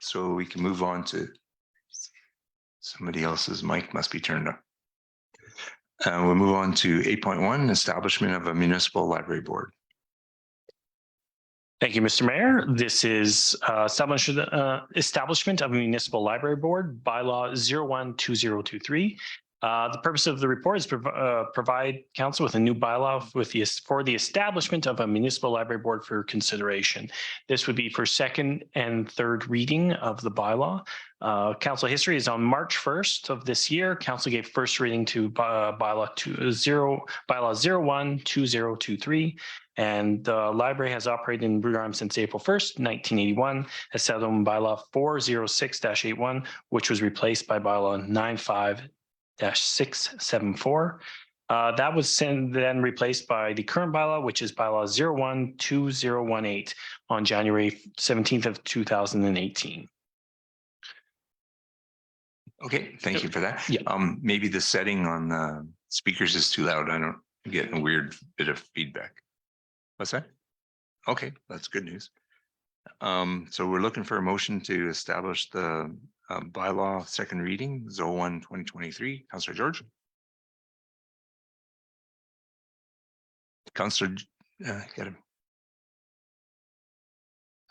So we can move on to somebody else's mic must be turned on. We'll move on to 8.1, establishment of a municipal library board. Thank you, Mr. Mayor. This is establishment of a municipal library board, bylaw 012023. The purpose of the report is provide council with a new bylaw for the establishment of a municipal library board for consideration. This would be for second and third reading of the bylaw. Council history is on March 1st of this year. Council gave first reading to bylaw 012023. And the library has operated in Bruderheim since April 1st, 1981, has settled on bylaw 406-81, which was replaced by bylaw 95-674. That was then replaced by the current bylaw, which is bylaw 012018 on January 17th of 2018. Okay, thank you for that. Yeah. Maybe the setting on the speakers is too loud. I'm getting a weird bit of feedback. What's that? Okay, that's good news. So we're looking for a motion to establish the bylaw second reading, 01-2023. Councillor George. Councillor, get him.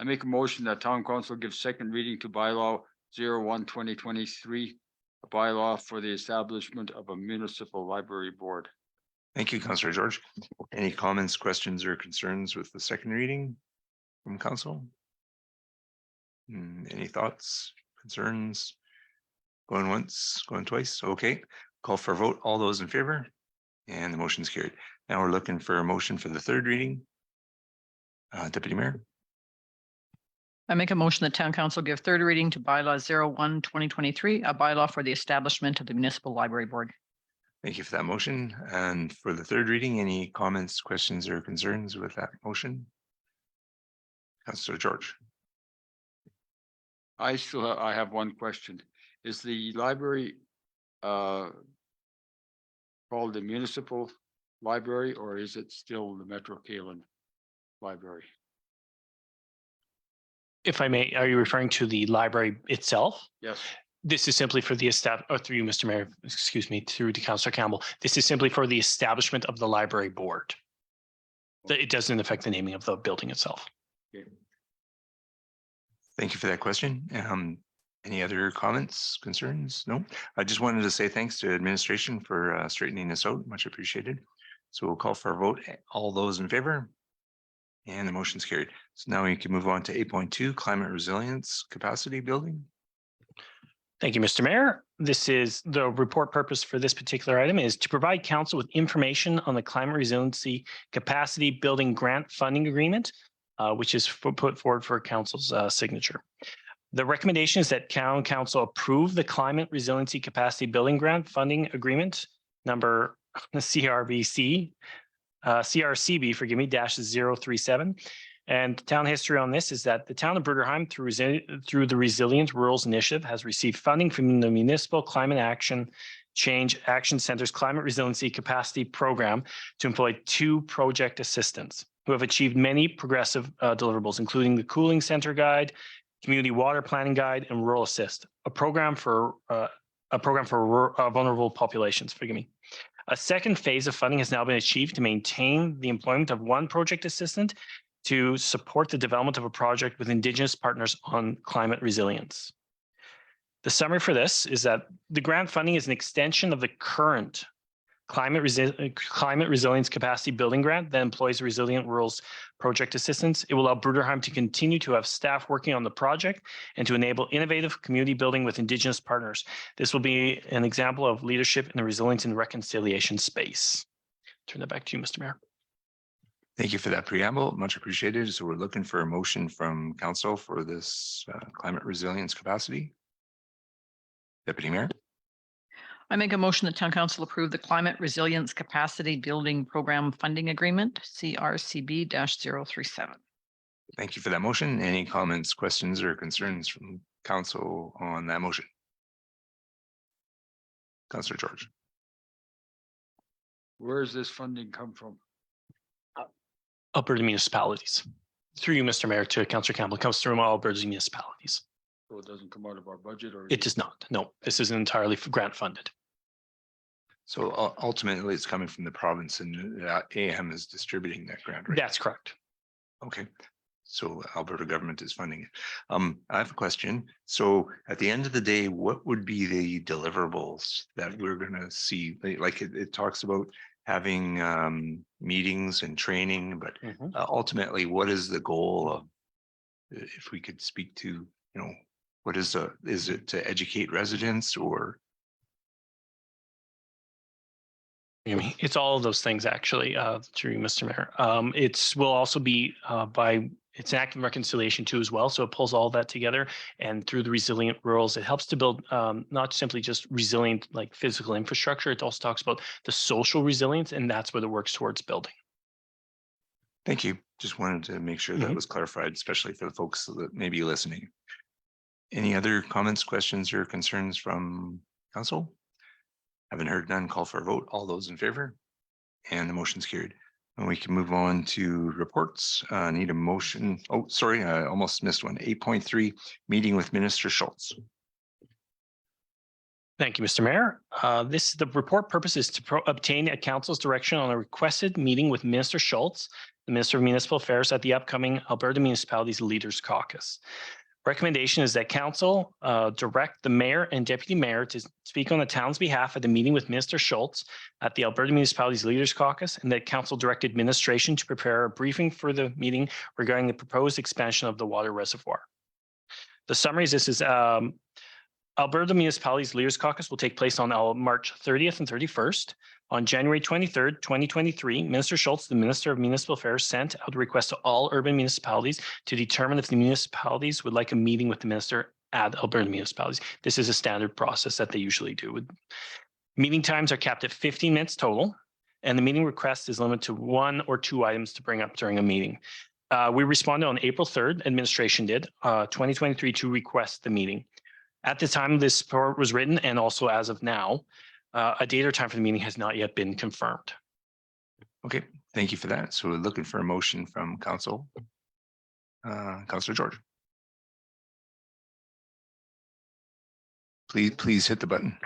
I make a motion that town council gives second reading to bylaw 01-2023, a bylaw for the establishment of a municipal library board. Thank you, Councillor George. Any comments, questions, or concerns with the second reading from council? Any thoughts, concerns? Going once, going twice? Okay, call for a vote. All those in favor? And the motion's carried. Now we're looking for a motion for the third reading. Deputy Mayor. I make a motion that town council give third reading to bylaw 01-2023, a bylaw for the establishment of the municipal library board. Thank you for that motion. And for the third reading, any comments, questions, or concerns with that motion? Councillor George. I have one question. Is the library called the municipal library, or is it still the Metro Kaelin library? If I may, are you referring to the library itself? Yes. This is simply for the through you, Mr. Mayor, excuse me, through to Councillor Campbell. This is simply for the establishment of the library board. It doesn't affect the naming of the building itself. Okay. Thank you for that question. Any other comments, concerns? No, I just wanted to say thanks to administration for straightening this out. Much appreciated. So we'll call for a vote. All those in favor? And the motion's carried. So now we can move on to 8.2, climate resilience capacity building. Thank you, Mr. Mayor. This is the report purpose for this particular item is to provide council with information on the climate resiliency capacity building grant funding agreement, which is put forward for council's signature. The recommendation is that council approve the climate resiliency capacity building grant funding agreement number CRCB, forgive me, -037. And town history on this is that the town of Bruderheim, through the Resilient Rurals Initiative, has received funding from the Municipal Climate Change Action Center's Climate Resiliency Capacity Program to employ 2 project assistants who have achieved many progressive deliverables, including the Cooling Center Guide, Community Water Planning Guide, and Rural Assist, a program for vulnerable populations. Forgive me. A second phase of funding has now been achieved to maintain the employment of 1 project assistant to support the development of a project with Indigenous partners on climate resilience. The summary for this is that the grant funding is an extension of the current climate resilience capacity building grant that employs Resilient Rurals project assistants. It will allow Bruderheim to continue to have staff working on the project and to enable innovative community building with Indigenous partners. This will be an example of leadership in the resilience and reconciliation space. Turn that back to you, Mr. Mayor. Thank you for that preamble. Much appreciated. So we're looking for a motion from council for this climate resilience capacity. Deputy Mayor. I make a motion that town council approve the climate resilience capacity building program funding agreement, CRCB-037. Thank you for that motion. Any comments, questions, or concerns from council on that motion? Councillor George. Where does this funding come from? Alberta municipalities. Through you, Mr. Mayor, to Councillor Campbell, comes through all Alberta municipalities. So it doesn't come out of our budget or? It does not. No, this is entirely grant funded. So ultimately, it's coming from the province and AM is distributing that grant, right? That's correct. Okay, so Alberta government is funding it. I have a question. So at the end of the day, what would be the deliverables that we're gonna see? Like it talks about having meetings and training, but ultimately, what is the goal of, if we could speak to, what is it to educate residents or? I mean, it's all of those things actually, through Mr. Mayor. Will also be it's an act of reconciliation too as well. So it pulls all that together, and through the resilient rurals, it helps to build not simply just resilient like physical infrastructure. It also talks about the social resilience, and that's what it works towards building. Thank you. Just wanted to make sure that was clarified, especially for the folks that may be listening. Any other comments, questions, or concerns from council? Haven't heard none. Call for a vote. All those in favor? And the motion's carried. And we can move on to reports. Need a motion. Oh, sorry, I almost missed one. 8.3, meeting with Minister Schultz. Thank you, Mr. Mayor. The report purpose is to obtain a council's direction on a requested meeting with Minister Schultz, the Minister of Municipal Affairs, at the upcoming Alberta Municipalities Leaders Caucus. Recommendation is that council direct the mayor and deputy mayor to speak on the town's behalf at the meeting with Minister Schultz at the Alberta Municipalities Leaders Caucus, and that council direct administration to prepare a briefing for the meeting regarding the proposed expansion of the water reservoir. The summary is this is Alberta Municipalities Leaders Caucus will take place on March 30th and 31st. On January 23rd, 2023, Minister Schultz, the Minister of Municipal Affairs, sent out a request to all urban municipalities to determine if the municipalities would like a meeting with the minister at Alberta municipalities. This is a standard process that they usually do. Meeting times are capped at 15 minutes total, and the meeting request is limited to 1 or 2 items to bring up during a meeting. We responded on April 3rd, administration did, 2023, to request the meeting. At the time this report was written, and also as of now, a date or time for the meeting has not yet been confirmed. Okay, thank you for that. So we're looking for a motion from council. Councillor George. Please hit the button.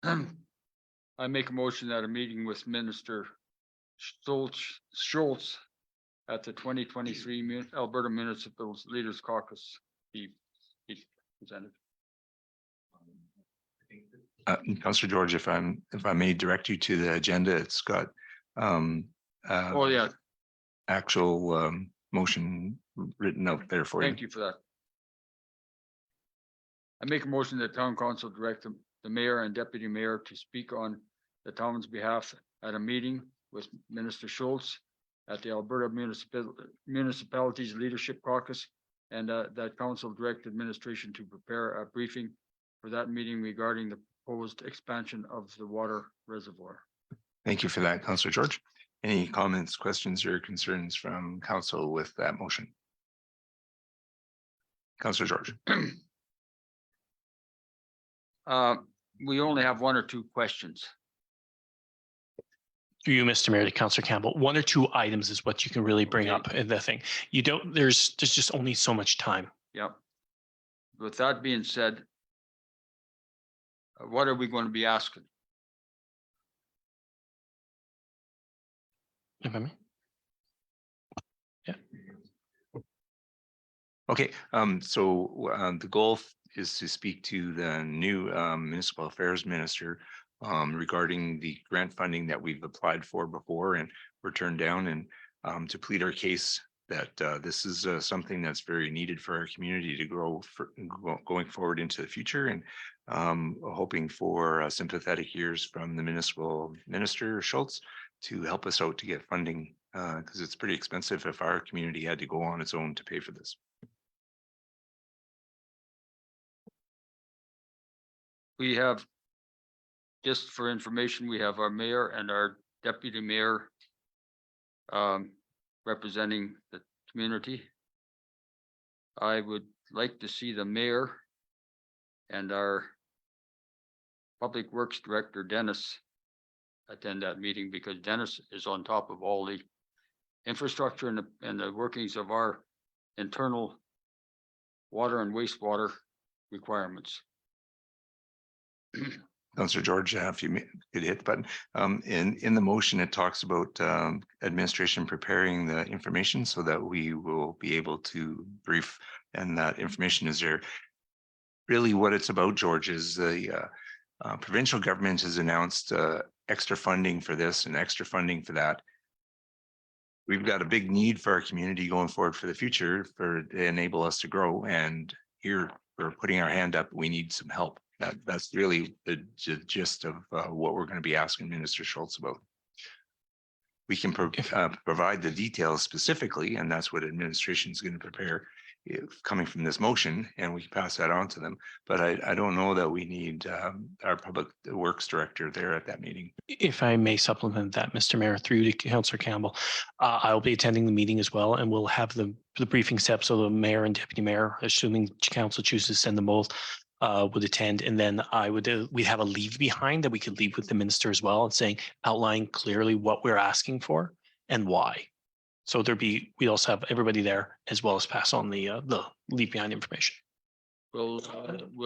I make a motion that a meeting with Minister Schultz at the 2023 Alberta Municipal Leaders Caucus be presented. Councillor George, if I may direct you to the agenda, it's got Oh, yeah. actual motion written out there for you. Thank you for that. I make a motion that town council direct the mayor and deputy mayor to speak on the town's behalf at a meeting with Minister Schultz at the Alberta Municipalities Leadership Caucus, and that council direct administration to prepare a briefing for that meeting regarding the proposed expansion of the water reservoir. Thank you for that, Councillor George. Any comments, questions, or concerns from council with that motion? Councillor George. We only have 1 or 2 questions. Through you, Mr. Mayor, to Councillor Campbell, 1 or 2 items is what you can really bring up in the thing. You don't, there's just only so much time. Yep. With that being said, what are we going to be asking? If I may. Yeah. Okay, so the goal is to speak to the new municipal affairs minister regarding the grant funding that we've applied for before and were turned down, and to plead our case that this is something that's very needed for our community to grow going forward into the future, and hoping for sympathetic ears from the municipal minister Schultz to help us out to get funding, because it's pretty expensive if our community had to go on its own to pay for this. We have, just for information, we have our mayor and our deputy mayor representing the community. I would like to see the mayor and our public works director, Dennis, attend that meeting, because Dennis is on top of all the infrastructure and the workings of our internal water and wastewater requirements. Councillor George, if you could hit the button. In the motion, it talks about administration preparing the information so that we will be able to brief, and that information is there. Really what it's about, George, is the provincial government has announced extra funding for this and extra funding for that. We've got a big need for our community going forward for the future to enable us to grow. And here we're putting our hand up. We need some help. That's really the gist of what we're going to be asking Minister Schultz about. We can provide the details specifically, and that's what administration is going to prepare coming from this motion, and we can pass that on to them. But I don't know that we need our public works director there at that meeting. If I may supplement that, Mr. Mayor, through to Councillor Campbell, I'll be attending the meeting as well, and we'll have the briefing steps. So the mayor and deputy mayor, assuming council chooses to send them both, would attend, and then we'd have a leave behind that we could leave with the minister as well, and saying outline clearly what we're asking for and why. So we also have everybody there as well as pass on the leave behind information. Will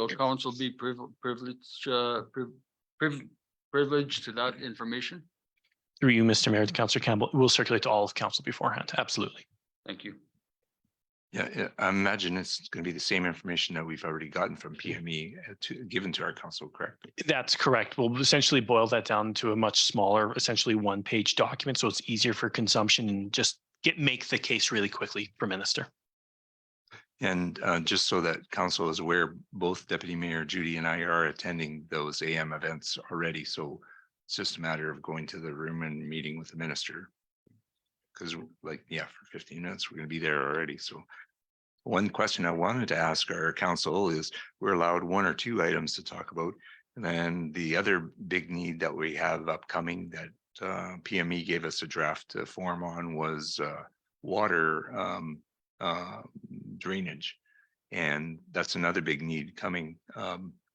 council be privileged to that information? Through you, Mr. Mayor, to Councillor Campbell, we'll circulate to all of council beforehand. Absolutely. Thank you. Yeah, I imagine it's going to be the same information that we've already gotten from PME given to our council, correct? That's correct. We'll essentially boil that down to a much smaller, essentially one-page document, so it's easier for consumption and just make the case really quickly for minister. And just so that council is aware, both Deputy Mayor Judy and I are attending those AM events already. So it's just a matter of going to the room and meeting with the minister. Because for 15 minutes, we're going to be there already. So one question I wanted to ask our council is, we're allowed 1 or 2 items to talk about. And then the other big need that we have upcoming that PME gave us a draft form on was water drainage. And that's another big need coming.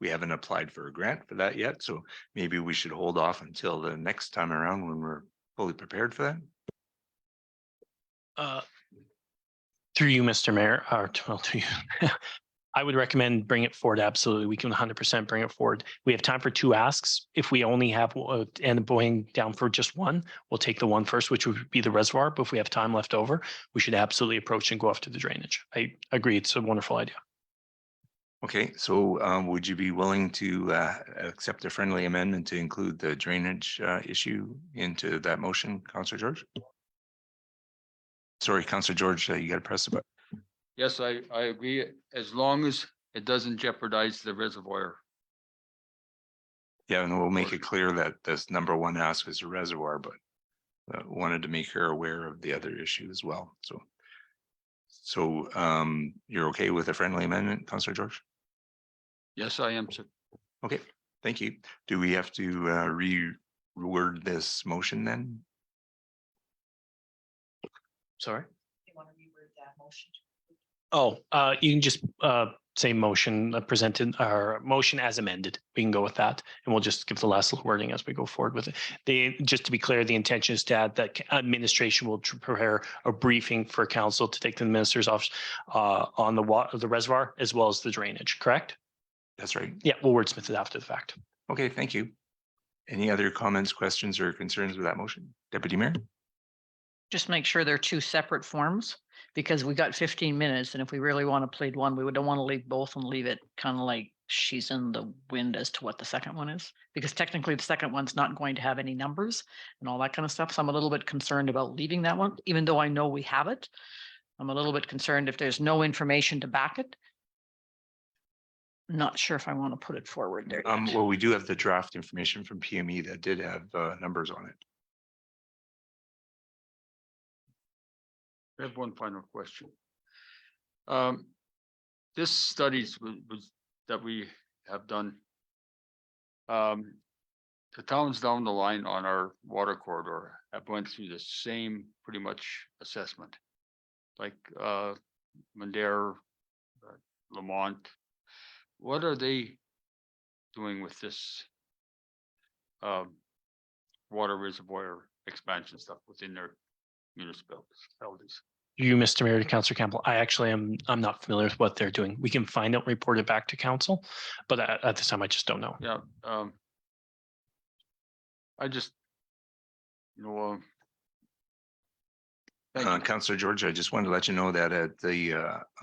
We haven't applied for a grant for that yet. So maybe we should hold off until the next time around when we're fully prepared for that. Through you, Mr. Mayor, to you. I would recommend bring it forward. Absolutely. We can 100% bring it forward. We have time for 2 asks. If we only have and going down for just one, we'll take the one first, which would be the reservoir. But if we have time left over, we should absolutely approach and go after the drainage. I agree. It's a wonderful idea. Okay, so would you be willing to accept a friendly amendment to include the drainage issue into that motion, Councillor George? Sorry, Councillor George, you got to press the button. Yes, I agree, as long as it doesn't jeopardize the reservoir. Yeah, and we'll make it clear that this number 1 ask is a reservoir, but wanted to make her aware of the other issue as well. So you're okay with a friendly amendment, Councillor George? Yes, I am, sir. Okay, thank you. Do we have to reword this motion then? Sorry. You want to reword that motion? Oh, you can just say motion presented or motion as amended. We can go with that, and we'll just give the last little wording as we go forward with it. Just to be clear, the intention is to add that administration will prepare a briefing for council to take to the minister's office on the reservoir as well as the drainage. Correct? That's right. Yeah, we'll wordsmith it after the fact. Okay, thank you. Any other comments, questions, or concerns with that motion? Deputy Mayor? Just make sure they're 2 separate forms, because we got 15 minutes, and if we really want to plead one, we don't want to leave both and leave it kind of like she's in the wind as to what the second one is, because technically the second one's not going to have any numbers and all that kind of stuff. So I'm a little bit concerned about leaving that one, even though I know we have it. I'm a little bit concerned if there's no information to back it. Not sure if I want to put it forward there. Yet. Well, we do have the draft information from PME that did have numbers on it. I have one final question. This studies was that we have done. The towns down the line on our water corridor have went through the same pretty much assessment. Like Madère, Lamont. What are they doing with this water reservoir expansion stuff within their municipalities? You, Mr. Mayor, to Councillor Campbell, I'm not familiar with what they're doing. We can find out and report it back to council, but at this time, I just don't know. Yeah, I just, you know, thank you. Councillor George, I just wanted to let you know that at the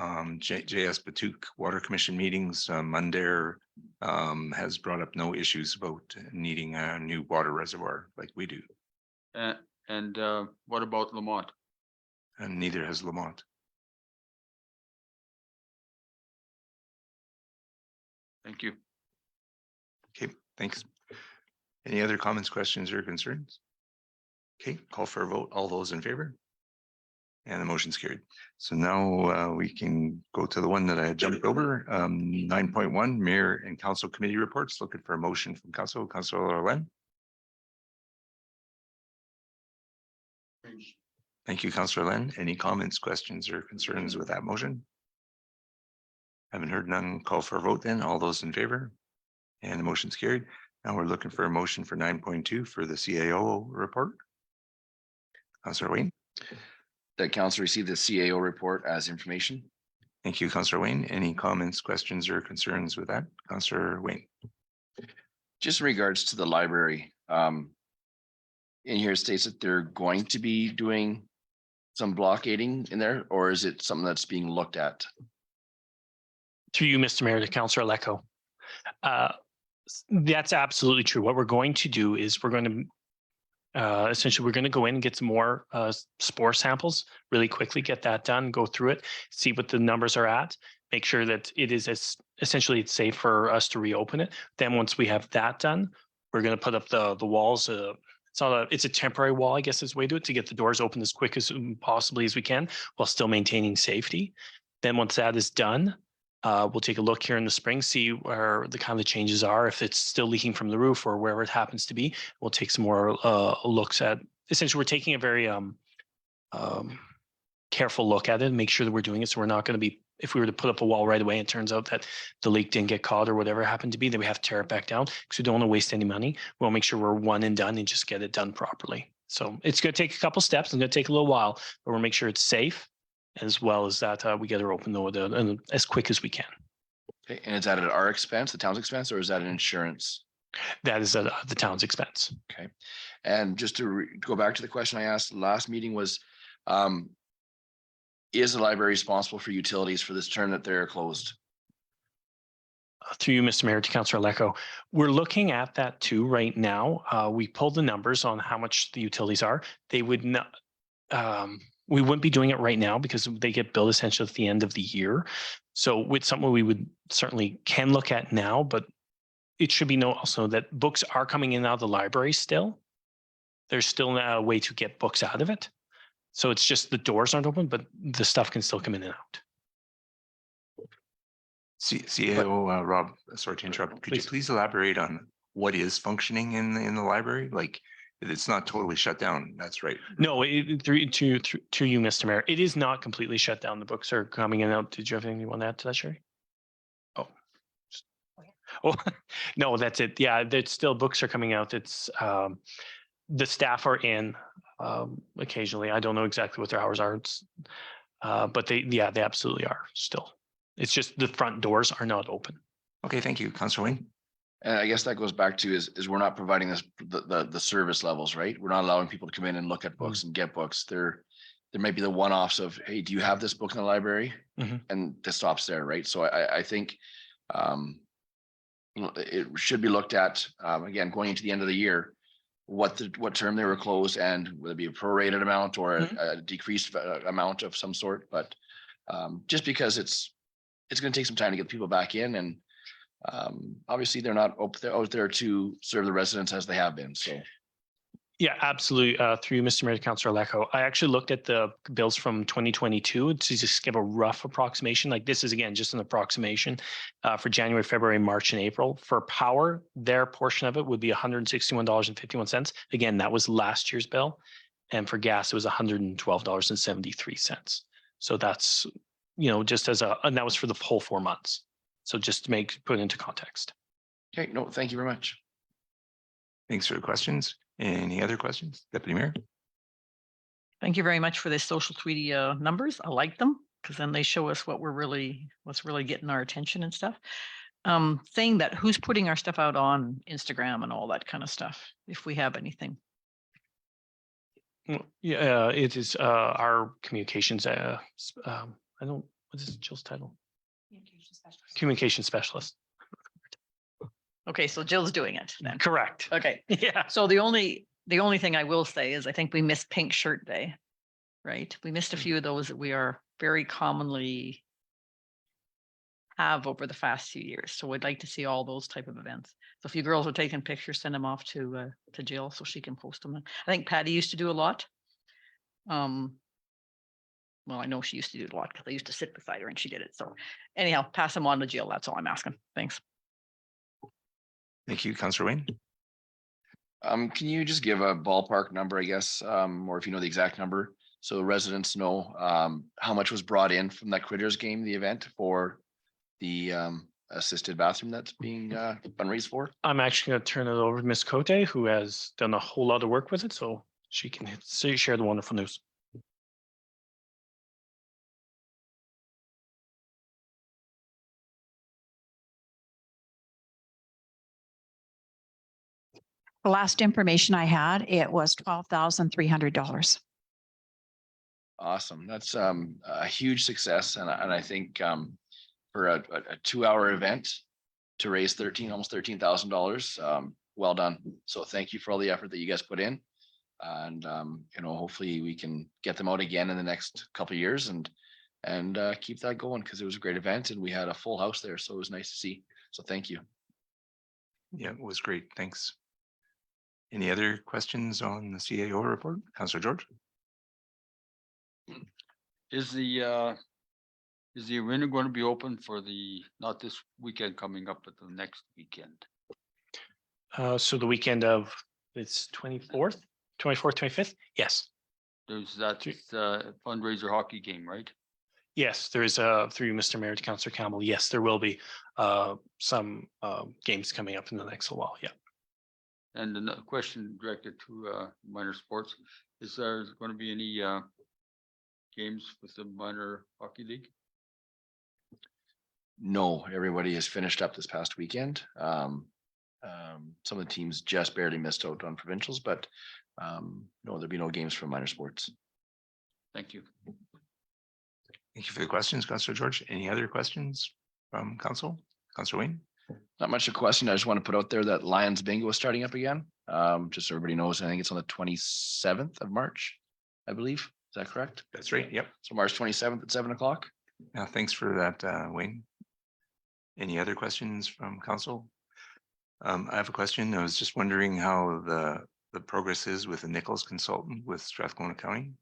JS Batook Water Commission meetings, Mundair has brought up no issues about needing a new water reservoir like we do, And what about Lamont? and neither has Lamont. Thank you. Okay, thanks. Any other comments, questions, or concerns? Okay, call for a vote. All those in favor? And the motion's carried. So now we can go to the one that I had jumped over. 9.1, Mayor and Council Committee reports. Looking for a motion from Council. Councilor Len. Thank you, Councilor Len. Any comments, questions, or concerns with that motion? Haven't heard none. Call for a vote then. All those in favor? And the motion's carried. Now we're looking for a motion for 9.2 for the CAO report. Councilor Wayne. That council received the CAO report as information. Thank you, Councilor Wayne. Any comments, questions, or concerns with that? Councilor Wayne. Just in regards to the library, in here it states that they're going to be doing some blockading in there, or is it something that's being looked at? Through you, Mr. Mayor, to Councillor Lecco. That's absolutely true. What we're going to do is we're going to essentially we're going to go in and get some more spore samples really quickly, get that done, go through it, see what the numbers are at, make sure that it is essentially it's safe for us to reopen it. Then once we have that done, we're going to put up the walls. It's a temporary wall, I guess is the way to do it, to get the doors open as quick as possibly as we can while still maintaining safety. Then once that is done, we'll take a look here in the spring, see where the kind of changes are, if it's still leaking from the roof or wherever it happens to be. We'll take some more looks at, essentially we're taking a very careful look at it and make sure that we're doing it. So we're not going to be, if we were to put up a wall right away and it turns out that the leak didn't get caught or whatever happened to be, then we have to tear it back down because we don't want to waste any money. We'll make sure we're one and done and just get it done properly. So it's going to take a couple steps. It's going to take a little while, but we'll make sure it's safe as well as that we get her open though as quick as we can. Okay, and is that at our expense, the town's expense, or is that an insurance? That is at the town's expense. Okay, and just to go back to the question I asked last meeting was, is the library responsible for utilities for this term that they're closed? Through you, Mr. Mayor, to Councillor Lecco, we're looking at that too right now. We pulled the numbers on how much the utilities are. They would not. We wouldn't be doing it right now because they get billed essentially at the end of the year. So with something we would certainly can look at now, but it should be known also that books are coming in and out of the library still. There's still a way to get books out of it. So it's just the doors aren't open, but the stuff can still come in and out. CAO, Rob, sorry to interrupt. Could you please elaborate on what is functioning in the library? Like, it's not totally shut down. That's right. No, to you, Mr. Mayor, it is not completely shut down. The books are coming in and out. Did you have anything you want to add to that, Sherry? Oh, no, that's it. Yeah, there's still books are coming out. It's the staff are in occasionally. I don't know exactly what their hours are. It's, but they absolutely are still. It's just the front doors are not open. Okay, thank you, Councilor Wayne. And I guess that goes back to is we're not providing this the service levels, right? We're not allowing people to come in and look at books and get books. There might be the one-offs of, hey, do you have this book in the library? And this stops there, right? So I think it should be looked at again going into the end of the year, what term they were closed and whether it be a prorated amount or a decreased amount of some sort. But just because it's going to take some time to get people back in, and obviously they're not out there to serve the residents as they have been. So yeah, absolutely. Through you, Mr. Mayor, Councillor Lecco, I actually looked at the bills from 2022 to just give a rough approximation. Like this is again just an approximation for January, February, March, and April. For power, their portion of it would be $161.51. Again, that was last year's bill, and for gas, it was $112.73. So that's just as and that was for the whole 4 months. So just to put it into context. okay, no, thank you very much. Thanks for the questions. Any other questions, Deputy Mayor? Thank you very much for the social tweety numbers. I like them because then they show us what what's really getting our attention and stuff. Saying that, who's putting our stuff out on Instagram and all that kind of stuff, if we have anything. Yeah, it is our communications. I don't. What is Jill's title? Communication specialist. Okay, so Jill's doing it then. Correct. Okay, Yeah. so the only thing I will say is I think we missed Pink Shirt Day, right? We missed a few of those that we are very commonly have over the past few years. So we'd like to see all those type of events. So if you girls are taking pictures, send them off to Jill so she can post them. I think Patty used to do a lot. Well, I know she used to do it a lot because I used to sit beside her and she did it. So anyhow, pass them on to Jill. That's all I'm asking. Thanks. Thank you, Councillor Wayne. Can you just give a ballpark number, I guess, or if you know the exact number, so residents know how much was brought in from that Critters game, the event for the assisted bathroom that's being fundraised for? I'm actually going to turn it over to Ms. Cote, who has done a whole lot of work with it, so she can share the wonderful news. The last information I had, it was $12,300. Awesome. That's a huge success. And I think for a 2-hour event to raise almost $13,000, well done. So thank you for all the effort that you guys put in. And hopefully we can get them out again in the next couple of years and keep that going, because it was a great event and we had a full house there. So it was nice to see. So thank you. Yeah, it was great. Thanks. Any other questions on the CAO report? Councillor George? Is the arena going to be open for not this weekend coming up, but the next weekend? So the weekend of it's 24th, 25th. Yes. There's that fundraiser hockey game, right? Yes, there is through Mr. Mayor to Councillor Campbell. Yes, there will be some games coming up in the next while. Yeah. And another question directed to minor sports. Is there going to be any games with the minor hockey league? No, everybody has finished up this past weekend. Some of the teams just barely missed out on provincials, but no, there'll be no games for minor sports. Thank you. Thank you for the questions, Councillor George. Any other questions from council? Councillor Wayne? Not much of a question. I just want to put out there that Lions Bingo is starting up again. Just so everybody knows, I think it's on the 27th of March, I believe. Is that correct? That's right. Yep. So March 27th at 7 o'clock. Now, thanks for that, Wayne. Any other questions from council? I have a question. I was just wondering how the progress is with the Nichols consultant with Strathcona County.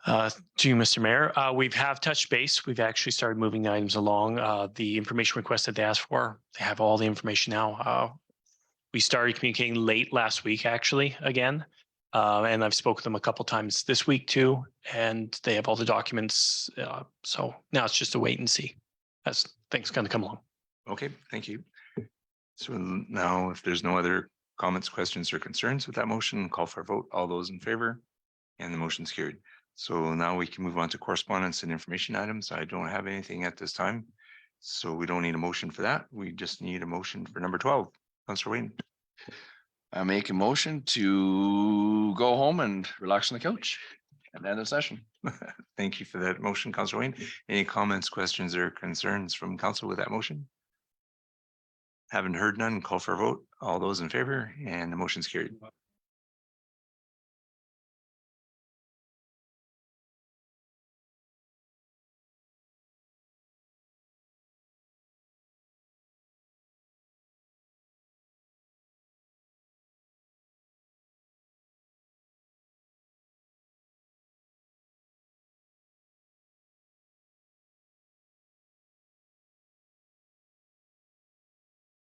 To you, Mr. Mayor, we've touched base. We've actually started moving the items along. The information request that they asked for, they have all the information now. We started communicating late last week, actually, again. And I've spoken to them a couple times this week too, and they have all the documents. So now it's just a wait and see as things kind of come along. Okay, thank you. So now, if there's no other comments, questions, or concerns with that motion, call for a vote. All those in favor, and the motion's carried. So now we can move on to correspondence and information items. I don't have anything at this time, so we don't need a motion for that. We just need a motion for number 12. Councillor Wayne. I make a motion to go home and relax on the couch and end the session. Thank you for that motion, Councillor Wayne. Any comments, questions, or concerns from council with that motion? Haven't heard none. Call for a vote. All those in favor, and the motion's carried.